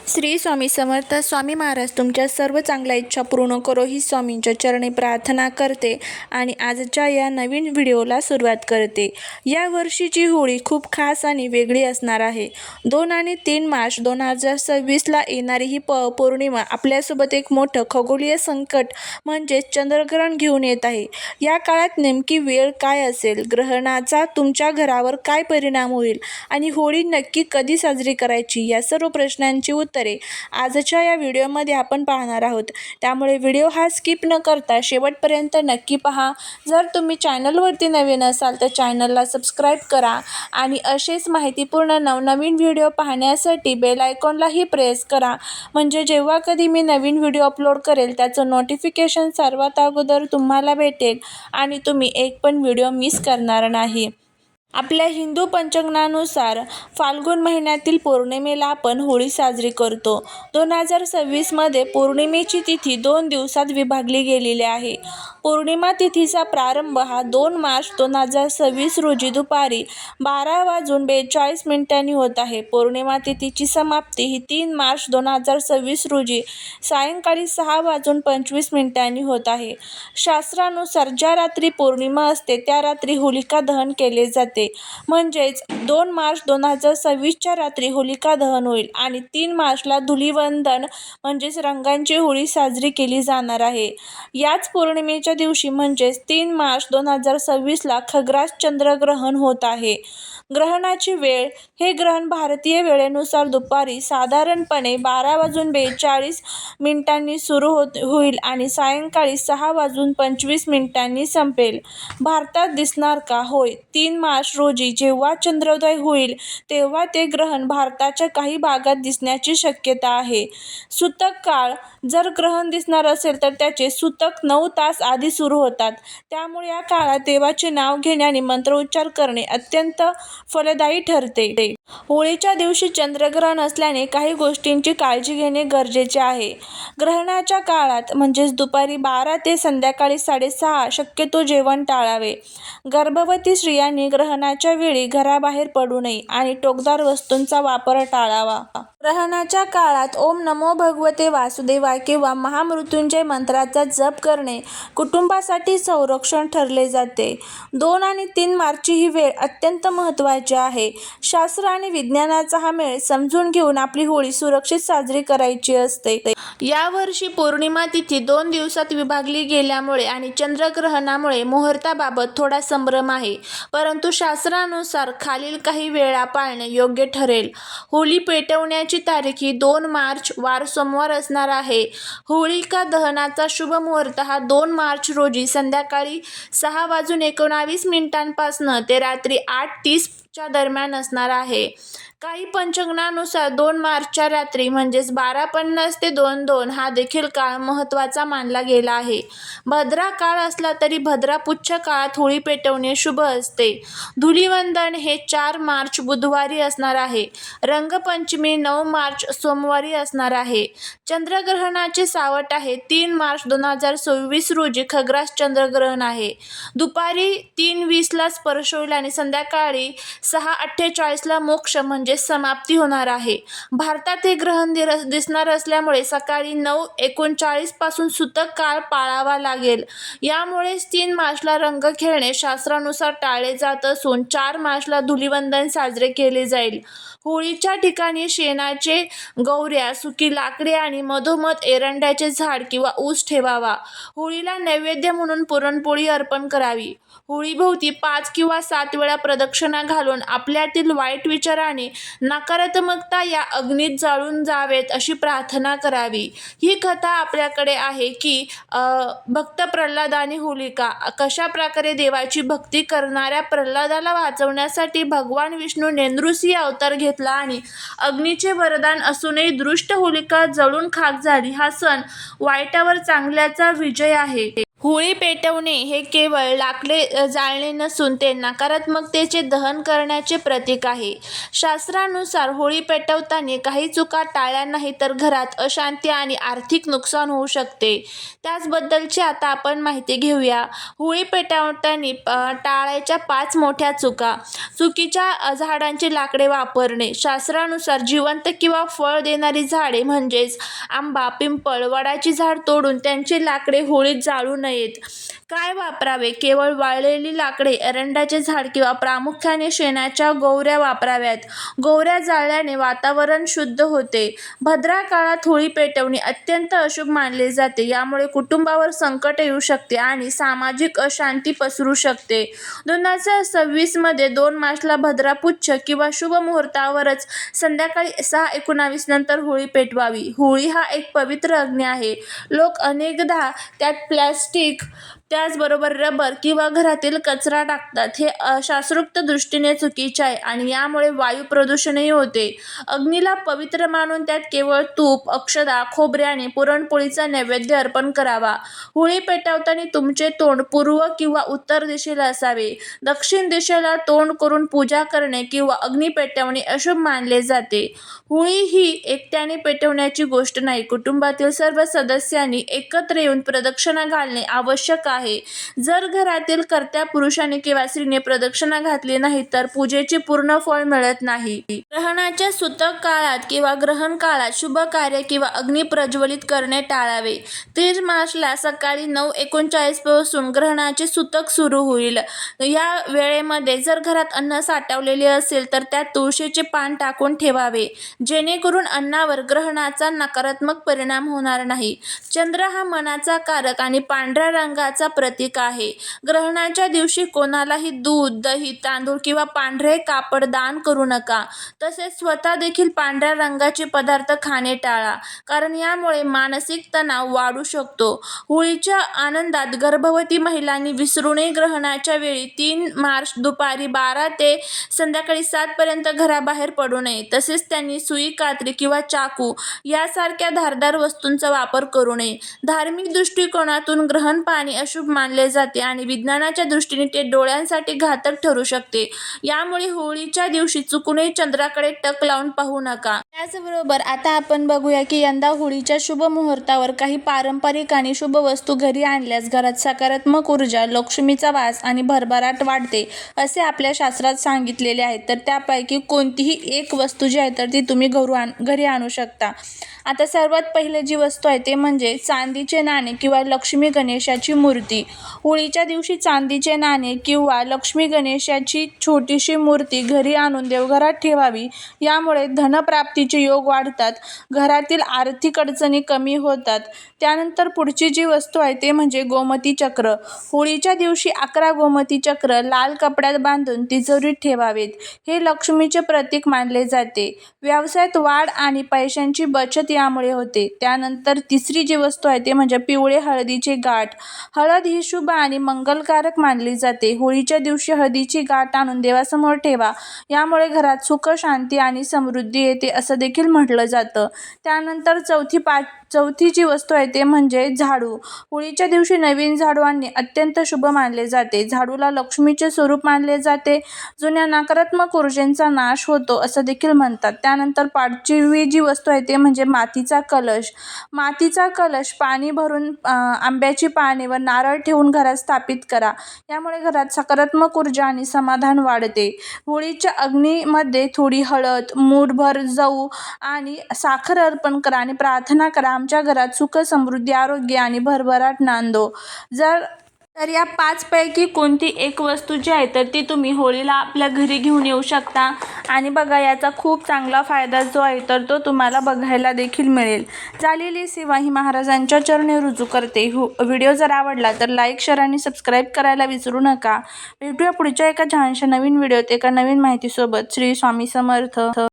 श्री स्वामी समर्थ. स्वामी महाराज तुमच्या सर्व चांगल्या इच्छा पूर्ण करो ही स्वामींच्या चरणी प्रार्थना करते आणि आजच्या या नवीन व्हिडिओला सुरुवात करते. या वर्षीची होळी खूप खास आणि वेगळी असणार आहे. 2 आणि 3 मार्च 2026ला येणारी ही पौर्णिमा आपल्यासोबत एक मोठं खगोलीय संकट म्हणजेच चंद्रग्रहण घेऊन येत आहे. या काळात नेमकी वेळ काय असेल, ग्रहणाचा तुमच्या घरावर काय परिणाम होईल आणि होळी नक्की कधी साजरी करायची, या सर्व प्रश्नांची उत्तरे आजच्या या व्हिडिओमध्ये आपण पाहणार आहोत. त्यामुळे व्हिडिओ हा स्किप न करता शेवटपर्यंत नक्की पहा. जर तुम्ही चॅनलवरती नवीन असाल तर चॅनलला सबस्क्राईब करा आणि असेच माहितीपूर्ण नवनवीन व्हिडिओ पाहण्यासाठी बेल आयकॉनलाही प्रेस करा, म्हणजे जेव्हा कधी मी नवीन व्हिडिओ अपलोड करेल त्याचं नोटिफिकेशन सर्वात अगोदर तुम्हाला भेटेल आणि तुम्ही एक पण व्हिडिओ मिस करणार नाही. आपल्या हिंदू पंचांगानुसार फाल्गुन महिन्यातील पौर्णिमेला आपण होळी साजरी करतो. 2026मध्ये पौर्णिमेची तिथी 2 दिवसात विभागली गेलेली आहे. पौर्णिमा तिथीचा प्रारंभ हा 2 मार्च 2026 रोजी दुपारी 12:42 होत आहे. पौर्णिमा तिथीची समाप्ती ही 3 मार्च 2026 रोजी सायंकाळी 6:25 होत आहे. शास्त्रानुसार ज्या रात्री पौर्णिमा असते त्या रात्री होलिका दहन केले जाते. म्हणजेच 2 मार्च 2026च्या रात्री होलिका दहन होईल आणि 3 मार्चला धुलिवंदन म्हणजेच रंगांची होळी साजरी केली जाणार आहे. याच पौर्णिमेच्या दिवशी म्हणजेच 3 मार्च 2026ला खग्रास चंद्रग्रहण होत आहे. ग्रहणाची वेळ हे ग्रहण भारतीय वेळेनुसार दुपारी साधारणपणे 12:42 सुरू होईल आणि सायंकाळी 6:25 संपेल. भारतात दिसणार का? होय, 3 मार्च रोजी जेव्हा चंद्रोदय होईल तेव्हा ते ग्रहण भारताच्या काही भागात दिसण्याची शक्यता आहे. सूतक काळ जर ग्रहण दिसणार असेल तर त्याचे सूतक 9 तास आधी सुरू होतात. त्यामुळे या काळात देवाचे नाव घेणे आणि मंत्रोच्चार करणे अत्यंत फलदायी ठरते. होळीच्या दिवशी चंद्रग्रहण असल्याने काही गोष्टींची काळजी घेणे गरजेचे आहे. ग्रहणाच्या काळात म्हणजेच दुपारी 12 ते संध्याकाळी 6:30 शक्यतो जेवण टाळावे. गर्भवती स्त्रियांनी ग्रहणाच्या वेळी घराबाहेर पडू नये आणि टोकदार वस्तूंचा वापर टाळावा. ग्रहणाच्या काळात ओम नमो भगवते वासुदेवाय किंवा महामृत्युंजय मंत्राचा जप करणे कुटुंबासाठी संरक्षण ठरले जाते. 2 आणि 3 मार्चची ही वेळ अत्यंत महत्त्वाची आहे. शास्त्र आणि विज्ञानाचा हा मेळ समजून घेऊन आपली होळी सुरक्षित साजरी करायची असते. यावर्षी पौर्णिमा तिथी 2 दिवसात विभागली गेल्यामुळे आणि चंद्रग्रहणामुळे मुहूर्ताबाबत थोडा संभ्रम आहे. परंतु शास्त्रानुसार खालील काही वेळा पाळणे योग्य ठरेल. होळी पेटवण्याची तारीख ही 2 मार्च वार सोमवार असणार आहे. होलिका दहनाचा शुभ मुहूर्त हा 2 मार्च रोजी संध्याकाळी 6:19 पासून ते रात्री 8:30 च्या दरम्यान असणार आहे. काही पंचांगानुसार 2 मार्चच्या रात्री म्हणजेच 12:50 ते 2:02 हा देखील काळ महत्त्वाचा मानला गेला आहे. भद्रा काळ असला तरी भद्रा पुच्छ काळात होळी पेटवणे शुभ असते. धुलिवंदन हे 4 मार्च बुधवारी असणार आहे. रंगपंचमी 9 मार्च सोमवारी असणार आहे. चंद्रग्रहणाचे सावट आहे 3 मार्च 2026 रोजी खग्रास चंद्रग्रहण आहे. दुपारी 3:20ला स्पर्श होईल आणि संध्याकाळी 6:48ला मोक्ष म्हणजे समाप्ती होणार आहे. भारतात हे ग्रहण दिसणार असल्यामुळे सकाळी 9:39 पासून सूतक काळ पाळावा लागेल. यामुळेच 3 मार्चला रंग खेळणे शास्त्रानुसार टाळले जात असून 4 मार्चला धुलिवंदन साजरे केले जाईल. होळीच्या ठिकाणी शेणाचे गौर्या, सुकी लाकडे आणि मधोमध एरंड्याचे झाड किंवा ऊस ठेवावा. होळीला नैवेद्य म्हणून पुरणपोळी अर्पण करावी. होळीभोवती 5 किंवा 7 वेळा प्रदक्षिणा घालून आपल्यातील वाईट विचार आणि नकारात्मकता या अग्नीत जाळून जावेत अशी प्रार्थना करावी. ही कथा आपल्याकडे आहे की भक्त प्रल्हाद आणि होलिका कशा प्रकारे देवाची भक्ती करणाऱ्या प्रल्हादाला वाचवण्यासाठी भगवान विष्णूने नृसिंह अवतार घेतला आणि अग्नीचे वरदान असूनही दृष्ट होलिका जळून खाक झाली. हा सण वाईटावर चांगल्याचा विजय आहे. होळी पेटवणे हे केवळ लाकडे जाळणे नसून ते नकारात्मकतेचे दहन करण्याचे प्रतीक आहे. शास्त्रानुसार होळी पेटवताना काही चुका टाळल्या नाही तर घरात अशांती आणि आर्थिक नुकसान होऊ शकते. त्याचबद्दलची आता आपण माहिती घेऊया. होळी पेटवताना टाळायच्या 5 मोठ्या चुका. चुकीच्या झाडांची लाकडे वापरणे. शास्त्रानुसार जिवंत किंवा फळ देणारी झाडे म्हणजेच आंबा, पिंपळ, वडाची झाड तोडून त्यांची लाकडे होळीत जाळू नयेत. काय वापरावे? केवळ वाळलेली लाकडे, एरंडाचे झाड किंवा प्रामुख्याने शेणाच्या गोवऱ्या वापराव्यात. गोवऱ्या जाळल्याने वातावरण शुद्ध होते. भद्रा काळात होळी पेटवणे अत्यंत अशुभ मानले जाते. यामुळे कुटुंबावर संकट येऊ शकते आणि सामाजिक अशांती पसरू शकते. 2026 मध्ये 2 मार्चला भद्रा पुच्छ किंवा शुभ मुहूर्तावरच संध्याकाळी 6:19 नंतर होळी पेटवावी. होळी हा एक पवित्र अग्नी आहे. लोक अनेकदा त्यात प्लास्टिक, त्याचबरोबर रबर किंवा घरातील कचरा टाकतात. हे शास्त्रोक्त दृष्टीने चुकीचे आहे आणि यामुळे वायू प्रदूषणही होते. अग्नीला पवित्र मानून त्यात केवळ तूप, अक्षता, खोबरे आणि पुरणपोळीचा नैवेद्य अर्पण करावा. होळी पेटवताना तुमचे तोंड पूर्व किंवा उत्तर दिशेला असावे. दक्षिण दिशेला तोंड करून पूजा करणे किंवा अग्नी पेटवणे अशुभ मानले जाते. होळी ही एकट्याने पेटवण्याची गोष्ट नाही. कुटुंबातील सर्व सदस्यांनी एकत्र येऊन प्रदक्षिणा घालणे आवश्यक आहे. जर घरातील कर्त्या पुरुषाने किंवा स्त्रीने प्रदक्षिणा घातली नाही तर पूजेचे पूर्ण फळ मिळत नाही. ग्रहणाच्या सूतक काळात किंवा ग्रहण काळात शुभ कार्य किंवा अग्नी प्रज्वलित करणे टाळावे. 30 मार्चला सकाळी 9:39 पासून ग्रहणाचे सूतक सुरू होईल. या वेळेमध्ये जर घरात अन्न साठवलेले असेल तर त्यात तुळशीचे पान टाकून ठेवावे, जेणेकरून अन्नावर ग्रहणाचा नकारात्मक परिणाम होणार नाही. चंद्र हा मनाचा कारक आणि पांढऱ्या रंगाचा प्रतीक आहे. ग्रहणाच्या दिवशी कोणालाही दूध, दही, तांदूळ किंवा पांढरे कापड दान करू नका. तसेच स्वतः देखील पांढऱ्या रंगाचे पदार्थ खाणे टाळा, कारण यामुळे मानसिक तणाव वाढू शकतो. होळीच्या आनंदात गर्भवती महिलांनी विसरू नये. ग्रहणाच्या वेळी 3 मार्च दुपारी 12 ते संध्याकाळी 7 पर्यंत घराबाहेर पडू नये. तसेच त्यांनी सुई, कात्री किंवा चाकू यासारख्या धारदार वस्तूंचा वापर करू नये. धार्मिक दृष्टिकोनातून ग्रहण पाहणे अशुभ मानले जाते आणि विज्ञानाच्या दृष्टीने ते डोळ्यांसाठी घातक ठरू शकते. यामुळे होळीच्या दिवशी चुकूनही चंद्राकडे टक लावून पाहू नका. त्याचबरोबर आता आपण बघूया की यंदा होळीच्या शुभ मुहूर्तावर काही पारंपरिक आणि शुभ वस्तू घरी आणल्यास घरात सकारात्मक ऊर्जा, लक्ष्मीचा वास आणि भरभराट वाढते असे आपल्या शास्त्रात सांगितलेले आहे. तर त्यापैकी कोणतीही एक वस्तू जी आहे तर ती तुम्ही घरी आणू शकता. आता सर्वात पहिले जी वस्तू आहे ते म्हणजे चांदीचे नाणे किंवा लक्ष्मी गणेशाची मूर्ती. होळीच्या दिवशी चांदीचे नाणे किंवा लक्ष्मी गणेशाची छोटीशी मूर्ती घरी आणून देवघरात ठेवावी. यामुळे धनप्राप्तीचे योग वाढतात, घरातील आर्थिक अडचणी कमी होतात. त्यानंतर पुढची जी वस्तू आहे ते म्हणजे गोमती चक्र. होळीच्या दिवशी 11 गोमती चक्र लाल कपड्यात बांधून तिजोरीत ठेवावेत. हे लक्ष्मीचे प्रतीक मानले जाते. व्यवसायात वाढ आणि पैशांची बचत यामुळे होते. त्यानंतर तिसरी जी वस्तू आहे ते म्हणजे पिवळे हळदीचे गाठ. हळद ही शुभ आणि मंगलकारक मानली जाते. होळीच्या दिवशी हळदीची गाठ आणून देवासमोर ठेवा. यामुळे घरात सुख, शांती आणि समृद्धी येते असं देखील म्हटलं जातं. त्यानंतर चौथी जी वस्तू आहे ते म्हणजे झाडू. होळीच्या दिवशी नवीन झाडू आणणे अत्यंत शुभ मानले जाते. झाडूला लक्ष्मीचे स्वरूप मानले जाते. जुन्या नकारात्मक ऊर्जेचा नाश होतो असं देखील म्हणतात. त्यानंतर 5वी जी वस्तू आहे ते म्हणजे मातीचा कलश. मातीचा कलश पाणी भरून आंब्याची पाने व नारळ ठेवून घरात स्थापित करा. यामुळे घरात सकारात्मक ऊर्जा आणि समाधान वाढते. होळीच्या अग्नीमध्ये थोडी हळद, मूठभर जव आणि साखर अर्पण करा आणि प्रार्थना करा, आमच्या घरात सुख, समृद्धी, आरोग्य आणि भरभराट नांदो. तर या 5 पैकी कोणती एक वस्तू जी आहे तर ती तुम्ही होळीला आपल्या घरी घेऊन येऊ शकता आणि बघा याचा खूप चांगला फायदा जो आहे तर तो तुम्हाला बघायला देखील मिळेल. झालेली सेवा ही महाराजांच्या चरणी रुजू करते. व्हिडिओ जर आवडला तर लाईक, शेअर आणि सबस्क्राईब करायला विसरू नका. भेटूया पुढच्या एका छानशा नवीन व्हिडिओत एका नवीन माहितीसोबत. श्री स्वामी समर्थ.